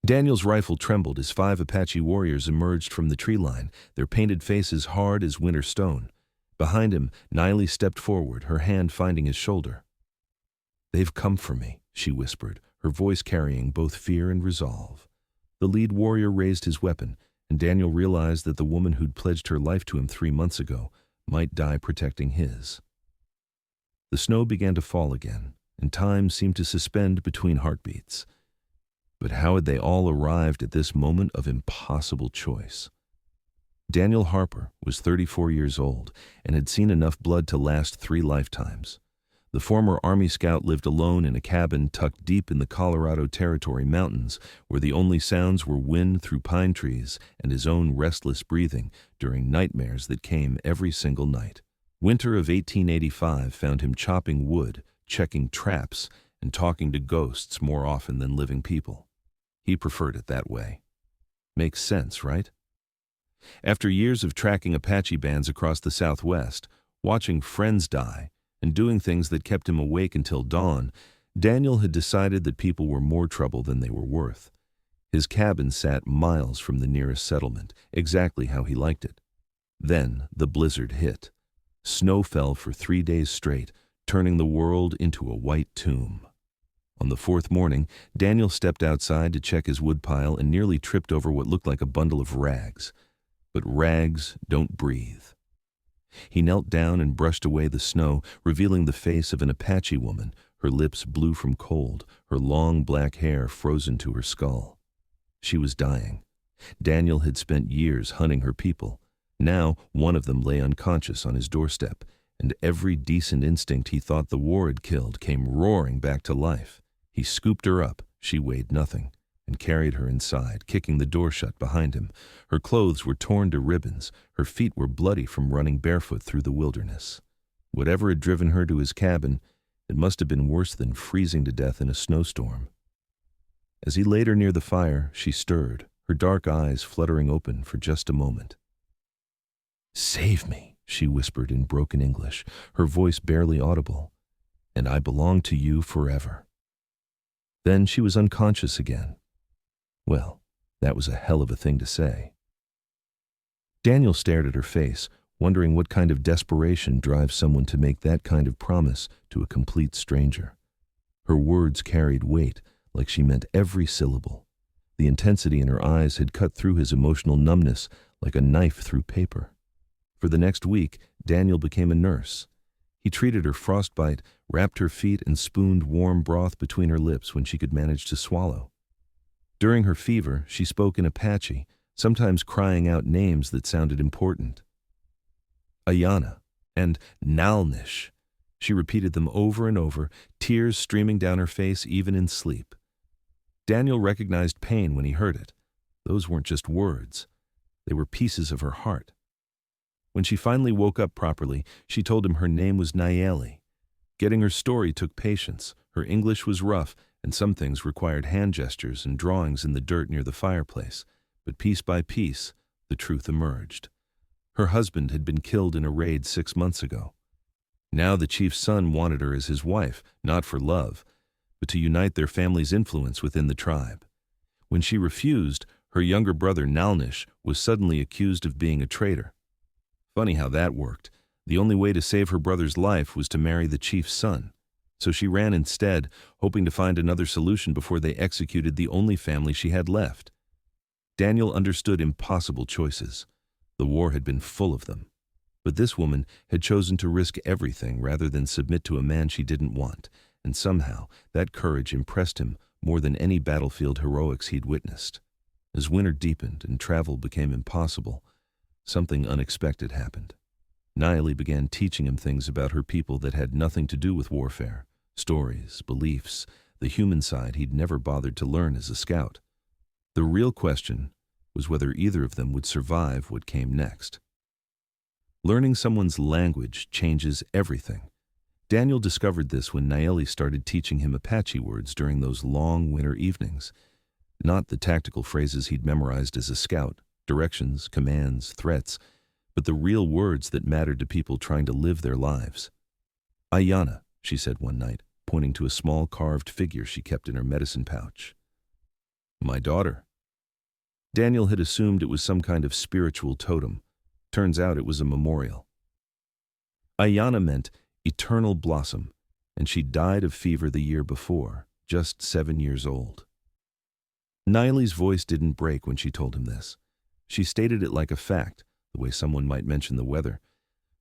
Daniel's rifle trembled as 5 Apache warriors emerged from the tree line, their painted faces hard as winter stone. Behind him, Niley stepped forward, her hand finding his shoulder. "They've come for me," she whispered, her voice carrying both fear and resolve. The lead warrior raised his weapon, and Daniel realized that the woman who'd pledged her life to him 3 months ago might die protecting his. The snow began to fall again, and time seemed to suspend between heartbeats. But how had they all arrived at this moment of impossible choice? Daniel Harper was 34 years old and had seen enough blood to last 3 lifetimes. The former Army scout lived alone in a cabin tucked deep in the Colorado Territory mountains, where the only sounds were wind through pine trees and his own restless breathing during nightmares that came every single night. Winter of 1885 found him chopping wood, checking traps, and talking to ghosts more often than living people. He preferred it that way. Makes sense, right? After years of tracking Apache bands across the Southwest, watching friends die, and doing things that kept him awake until dawn, Daniel had decided that people were more trouble than they were worth. His cabin sat miles from the nearest settlement, exactly how he liked it. Then the blizzard hit. Snow fell for 3 days straight, turning the world into a white tomb. On the 4th morning, Daniel stepped outside to check his woodpile and nearly tripped over what looked like a bundle of rags. But rags don't breathe. He knelt down and brushed away the snow, revealing the face of an Apache woman, her lips blue from cold, her long black hair frozen to her skull. She was dying. Daniel had spent years hunting her people. Now one of them lay unconscious on his doorstep, and every decent instinct he thought the war had killed came roaring back to life. He scooped her up, she weighed nothing, and carried her inside, kicking the door shut behind him. Her clothes were torn to ribbons, her feet were bloody from running barefoot through the wilderness. Whatever had driven her to his cabin, it must have been worse than freezing to death in a snowstorm. As he laid her near the fire, she stirred, her dark eyes fluttering open for just a moment. "Save me," she whispered in broken English, her voice barely audible, "and I belong to you forever." Then she was unconscious again. Well, that was a hell of a thing to say. Daniel stared at her face, wondering what kind of desperation drives someone to make that kind of promise to a complete stranger. Her words carried weight, like she meant every syllable. The intensity in her eyes had cut through his emotional numbness like a knife through paper. For the next week, Daniel became a nurse. He treated her frostbite, wrapped her feet, and spooned warm broth between her lips when she could manage to swallow. During her fever, she spoke in Apache, sometimes crying out names that sounded important. Ayana and Nalnish. She repeated them over and over, tears streaming down her face even in sleep. Daniel recognized pain when he heard it. Those weren't just words. They were pieces of her heart. When she finally woke up properly, she told him her name was Nayeli. Getting her story took patience. Her English was rough, and some things required hand gestures and drawings in the dirt near the fireplace. But piece by piece, the truth emerged. Her husband had been killed in a raid 6 months ago. Now the chief's son wanted her as his wife, not for love, but to unite their family's influence within the tribe. When she refused, her younger brother Nalnish was suddenly accused of being a traitor. Funny how that worked. The only way to save her brother's life was to marry the chief's son. So she ran instead, hoping to find another solution before they executed the only family she had left. Daniel understood impossible choices. The war had been full of them. But this woman had chosen to risk everything rather than submit to a man she didn't want, and somehow that courage impressed him more than any battlefield heroics he'd witnessed. As winter deepened and travel became impossible, something unexpected happened. Nayeli began teaching him things about her people that had nothing to do with warfare. Stories, beliefs, the human side he'd never bothered to learn as a scout. The real question was whether either of them would survive what came next. Learning someone's language changes everything. Daniel discovered this when Nayeli started teaching him Apache words during those long winter evenings. Not the tactical phrases he'd memorized as a scout, directions, commands, threats, but the real words that mattered to people trying to live their lives. "Ayana," she said one night, pointing to a small carved figure she kept in her medicine pouch. My daughter. Daniel had assumed it was some kind of spiritual totem. Turns out it was a memorial. Ayana meant eternal blossom, and she died of fever the year before, just 7 years old. Niley's voice didn't break when she told him this. She stated it like a fact, the way someone might mention the weather,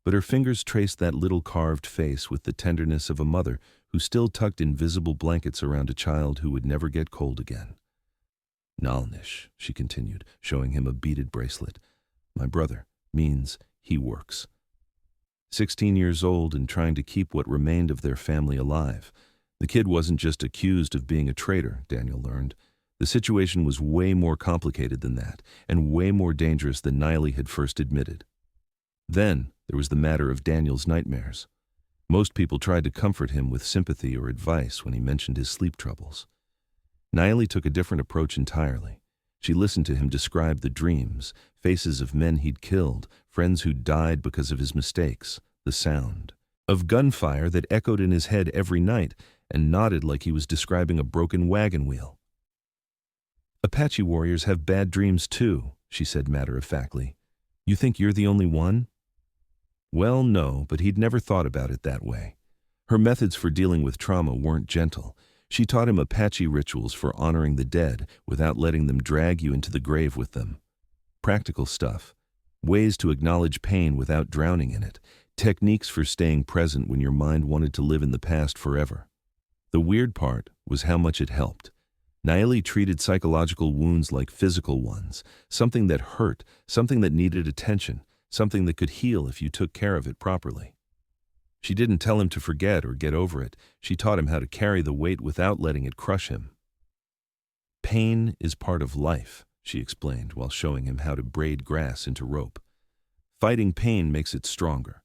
but her fingers traced that little carved face with the tenderness of a mother who still tucked invisible blankets around a child who would never get cold again. Nalnish, she continued, showing him a beaded bracelet. My brother means he works. 16 years old and trying to keep what remained of their family alive. The kid wasn't just accused of being a traitor, Daniel learned. The situation was way more complicated than that, and way more dangerous than Niley had first admitted. Then there was the matter of Daniel's nightmares. Most people tried to comfort him with sympathy or advice when he mentioned his sleep troubles. Niley took a different approach entirely. She listened to him describe the dreams, faces of men he'd killed, friends who died because of his mistakes, the sound of gunfire that echoed in his head every night, and nodded like he was describing a broken wagon wheel. Apache warriors have bad dreams too, she said matter-of-factly. You think you're the only one? Well, no, but he'd never thought about it that way. Her methods for dealing with trauma weren't gentle. She taught him Apache rituals for honoring the dead without letting them drag you into the grave with them. Practical stuff. Ways to acknowledge pain without drowning in it. Techniques for staying present when your mind wanted to live in the past forever. The weird part was how much it helped. Niley treated psychological wounds like physical ones, something that hurt, something that needed attention, something that could heal if you took care of it properly. She didn't tell him to forget or get over it. She taught him how to carry the weight without letting it crush him. Pain is part of life, she explained while showing him how to braid grass into rope. Fighting pain makes it stronger.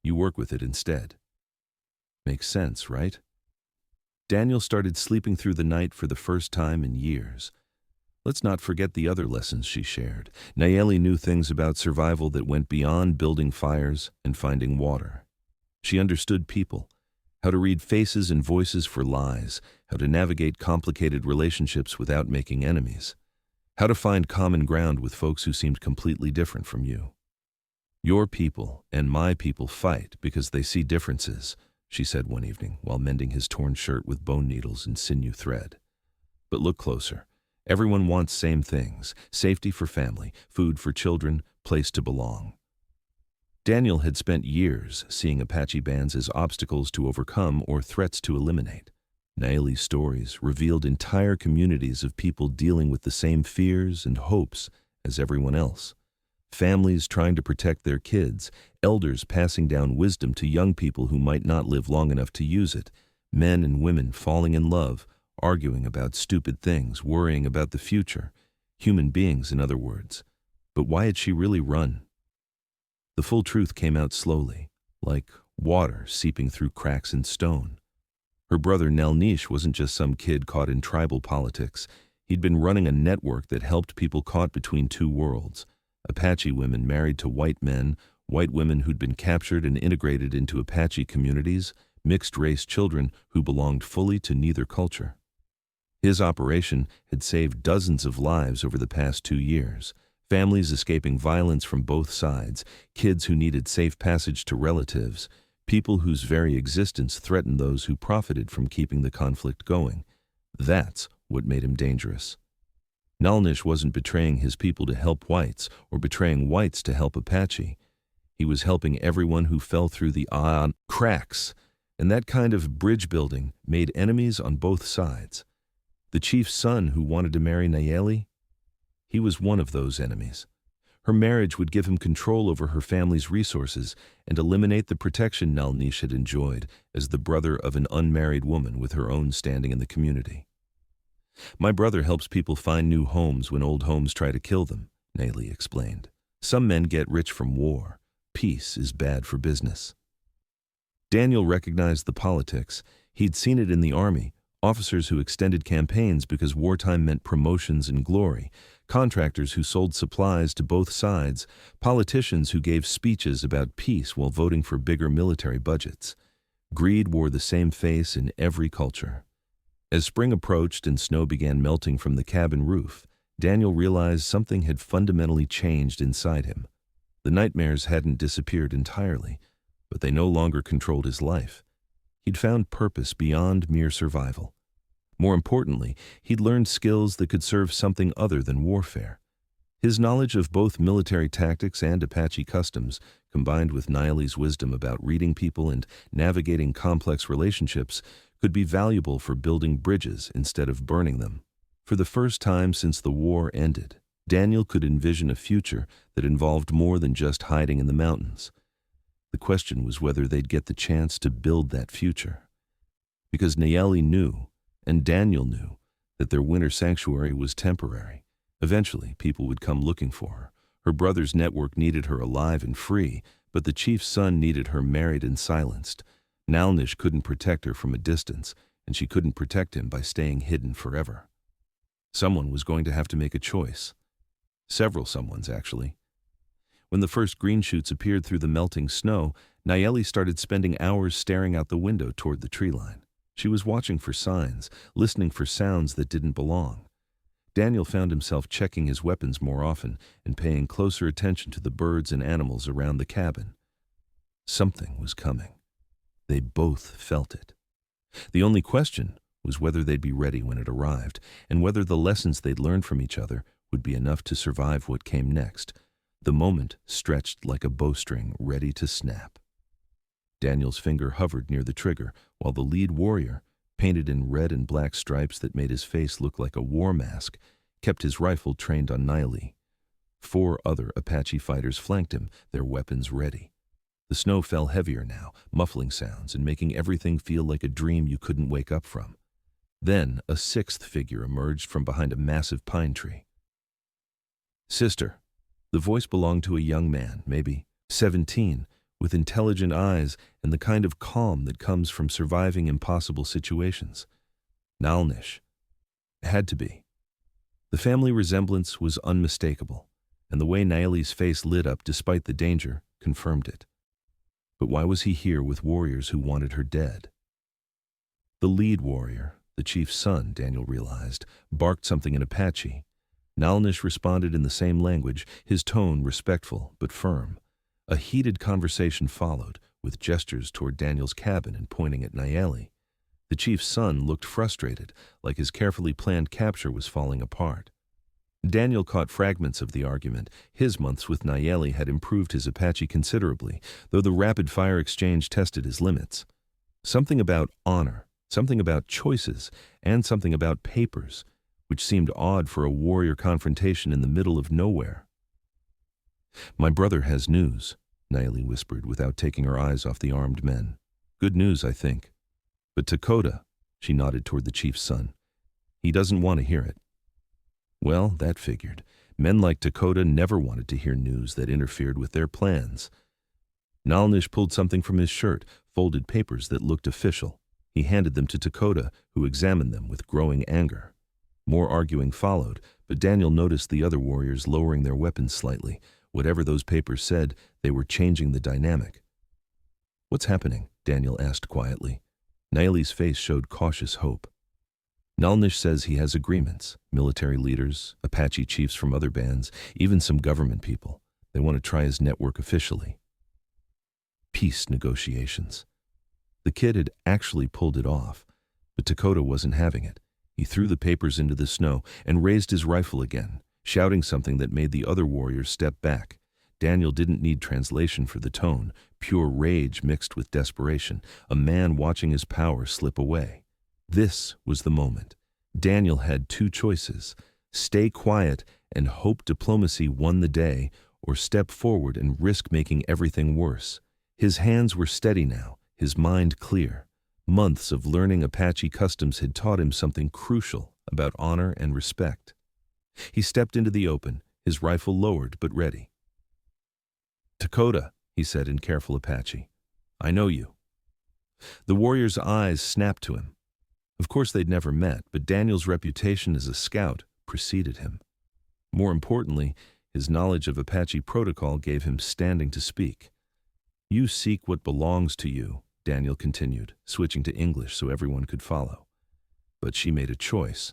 You work with it instead. Makes sense, right? Daniel started sleeping through the night for the first time in years. Let's not forget the other lessons she shared. Nayeli knew things about survival that went beyond building fires and finding water. She understood people, how to read faces and voices for lies, how to navigate complicated relationships without making enemies, how to find common ground with folks who seemed completely different from you. Your people and my people fight because they see differences, she said one evening while mending his torn shirt with bone needles and sinew thread. But look closer. Everyone wants same things: safety for family, food for children, place to belong. Daniel had spent years seeing Apache bands as obstacles to overcome or threats to eliminate. Nayeli's stories revealed entire communities of people dealing with the same fears and hopes as everyone else. Families trying to protect their kids, elders passing down wisdom to young people who might not live long enough to use it, men and women falling in love, arguing about stupid things, worrying about the future. Human beings, in other words. But why had she really run? The full truth came out slowly, like water seeping through cracks in stone. Her brother Nalnish wasn't just some kid caught in tribal politics. He'd been running a network that helped people caught between two worlds. Apache women married to white men, white women who'd been captured and integrated into Apache communities, mixed-race children who belonged fully to neither culture. His operation had saved dozens of lives over the past 2 years. Families escaping violence from both sides, kids who needed safe passage to relatives, people whose very existence threatened those who profited from keeping the conflict going. That's what made him dangerous. Nalnish wasn't betraying his people to help whites or betraying whites to help Apache. He was helping everyone who fell through the cracks, and that kind of bridge building made enemies on both sides. The chief's son who wanted to marry Nayeli? He was one of those enemies. Her marriage would give him control over her family's resources and eliminate the protection Nalnish had enjoyed as the brother of an unmarried woman with her own standing in the community. My brother helps people find new homes when old homes try to kill them, Nayeli explained. Some men get rich from war. Peace is bad for business. Daniel recognized the politics. He'd seen it in the army, officers who extended campaigns because wartime meant promotions and glory, contractors who sold supplies to both sides, politicians who gave speeches about peace while voting for bigger military budgets. Greed wore the same face in every culture. As spring approached and snow began melting from the cabin roof, Daniel realized something had fundamentally changed inside him. The nightmares hadn't disappeared entirely, but they no longer controlled his life. He'd found purpose beyond mere survival. More importantly, he'd learned skills that could serve something other than warfare. His knowledge of both military tactics and Apache customs, combined with Naili's wisdom about reading people and navigating complex relationships, could be valuable for building bridges instead of burning them. For the first time since the war ended, Daniel could envision a future that involved more than just hiding in the mountains. The question was whether they'd get the chance to build that future. Because Naili knew, and Daniel knew, that their winter sanctuary was temporary. Eventually, people would come looking for her. Her brother's network needed her alive and free, but the chief's son needed her married and silenced. Nalnish couldn't protect her from a distance, and she couldn't protect him by staying hidden forever. Someone was going to have to make a choice. Several someones, actually. When the first green shoots appeared through the melting snow, Nayeli started spending hours staring out the window toward the tree line. She was watching for signs, listening for sounds that didn't belong. Daniel found himself checking his weapons more often and paying closer attention to the birds and animals around the cabin. Something was coming. They both felt it. The only question was whether they'd be ready when it arrived, and whether the lessons they'd learned from each other would be enough to survive what came next. The moment stretched like a bowstring ready to snap. Daniel's finger hovered near the trigger, while the lead warrior, painted in red and black stripes that made his face look like a war mask, kept his rifle trained on Naili. 4 other Apache fighters flanked him, their weapons ready. The snow fell heavier now, muffling sounds and making everything feel like a dream you couldn't wake up from. Then a 6th figure emerged from behind a massive pine tree. "Sister." The voice belonged to a young man, maybe 17, with intelligent eyes and the kind of calm that comes from surviving impossible situations. Nalnish. Had to be. The family resemblance was unmistakable, and the way Naili's face lit up despite the danger confirmed it. But why was he here with warriors who wanted her dead? The lead warrior, the chief's son, Daniel realized, barked something in Apache. Nalnish responded in the same language, his tone respectful but firm. A heated conversation followed, with gestures toward Daniel's cabin and pointing at Naili. The chief's son looked frustrated, like his carefully planned capture was falling apart. Daniel caught fragments of the argument. His months with Naili had improved his Apache considerably, though the rapid-fire exchange tested his limits. Something about honor, something about choices, and something about papers, which seemed odd for a warrior confrontation in the middle of nowhere. "My brother has news," Naili whispered without taking her eyes off the armed men. "Good news, I think. But Dakota," she nodded toward the chief's son, "he doesn't want to hear it." Well, that figured. Men like Dakota never wanted to hear news that interfered with their plans. Nalnish pulled something from his shirt, folded papers that looked official. He handed them to Dakota, who examined them with growing anger. More arguing followed, but Daniel noticed the other warriors lowering their weapons slightly. Whatever those papers said, they were changing the dynamic. "What's happening?" Daniel asked quietly. Naili's face showed cautious hope. "Nalnish says he has agreements, military leaders, Apache chiefs from other bands, even some government people. They want to try his network officially. Peace negotiations." The kid had actually pulled it off, but Dakota wasn't having it. He threw the papers into the snow and raised his rifle again, shouting something that made the other warriors step back. Daniel didn't need translation for the tone, pure rage mixed with desperation, a man watching his power slip away. This was the moment. Daniel had 2 choices: stay quiet and hope diplomacy won the day, or step forward and risk making everything worse. His hands were steady now, his mind clear. Months of learning Apache customs had taught him something crucial about honor and respect. He stepped into the open, his rifle lowered but ready. "Dakota," he said in careful Apache, "I know you." The warrior's eyes snapped to him. Of course they'd never met, but Daniel's reputation as a scout preceded him. More importantly, his knowledge of Apache protocol gave him standing to speak. "You seek what belongs to you," Daniel continued, switching to English so everyone could follow. but she made a choice.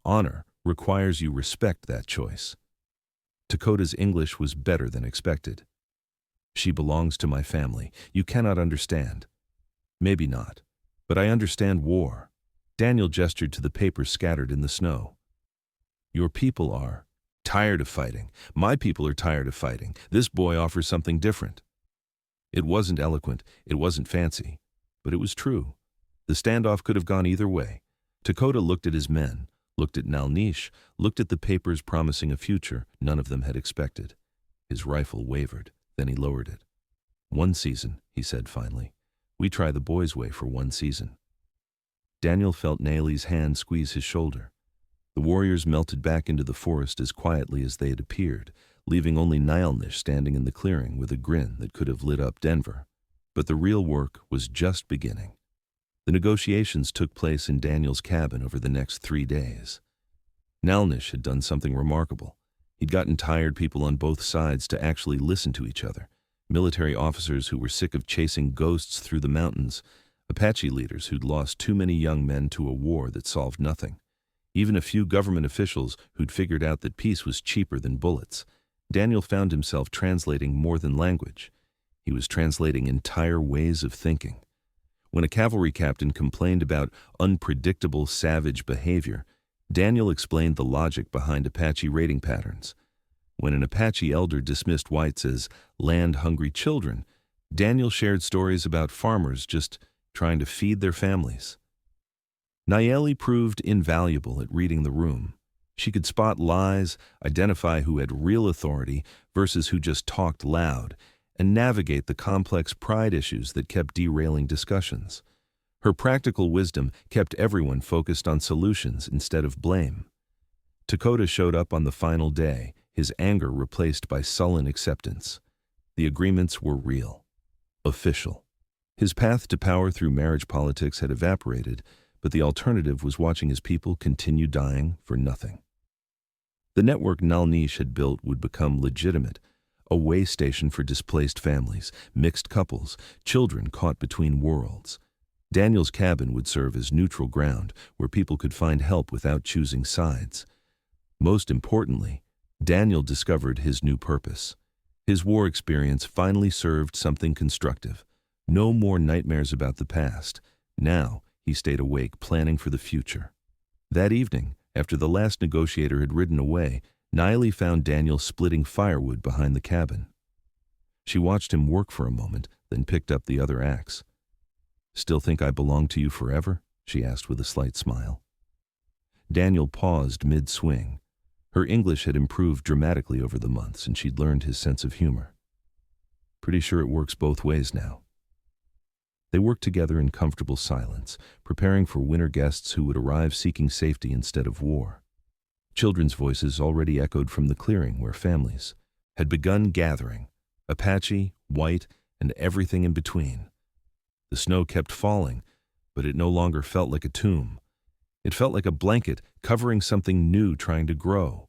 Honor requires you respect that choice. Dakota's English was better than expected. She belongs to my family. You cannot understand. Maybe not, but I understand war. Daniel gestured to the papers scattered in the snow. Your people are tired of fighting. My people are tired of fighting. This boy offers something different. It wasn't eloquent, it wasn't fancy, but it was true. The standoff could have gone either way. Dakota looked at his men, looked at Nalnish, looked at the papers promising a future none of them had expected. His rifle wavered, then he lowered it. 1 season, he said finally. We try the boys' way for 1 season. Daniel felt Naili's hand squeeze his shoulder. The warriors melted back into the forest as quietly as they had appeared, leaving only Nalnish standing in the clearing with a grin that could have lit up Denver. But the real work was just beginning. The negotiations took place in Daniel's cabin over the next 3 days. Nalnish had done something remarkable. He'd gotten tired people on both sides to actually listen to each other. Military officers who were sick of chasing ghosts through the mountains, Apache leaders who'd lost too many young men to a war that solved nothing, even a few government officials who'd figured out that peace was cheaper than bullets. Daniel found himself translating more than language. He was translating entire ways of thinking. When a cavalry captain complained about unpredictable, savage behavior, Daniel explained the logic behind Apache raiding patterns. When an Apache elder dismissed whites as land-hungry children, Daniel shared stories about farmers just trying to feed their families. Nayeli proved invaluable at reading the room. She could spot lies, identify who had real authority versus who just talked loud, and navigate the complex pride issues that kept derailing discussions. Her practical wisdom kept everyone focused on solutions instead of blame. Dakota showed up on the final day, his anger replaced by sullen acceptance. The agreements were real, official. His path to power through marriage politics had evaporated, but the alternative was watching his people continue dying for nothing. The network Nalnish had built would become legitimate, a way station for displaced families, mixed couples, children caught between worlds. Daniel's cabin would serve as neutral ground where people could find help without choosing sides. Most importantly, Daniel discovered his new purpose. His war experience finally served something constructive. No more nightmares about the past. Now, he stayed awake, planning for the future. That evening, after the last negotiator had ridden away, Naili found Daniel splitting firewood behind the cabin. She watched him work for a moment, then picked up the other axe. "Still think I belong to you forever?" she asked with a slight smile. Daniel paused mid-swing. Her English had improved dramatically over the months, and she'd learned his sense of humor. "Pretty sure it works both ways now." They worked together in comfortable silence, preparing for winter guests who would arrive seeking safety instead of war. Children's voices already echoed from the clearing where families had begun gathering, Apache, white, and everything in between. The snow kept falling, but it no longer felt like a tomb. It felt like a blanket covering something new trying to grow.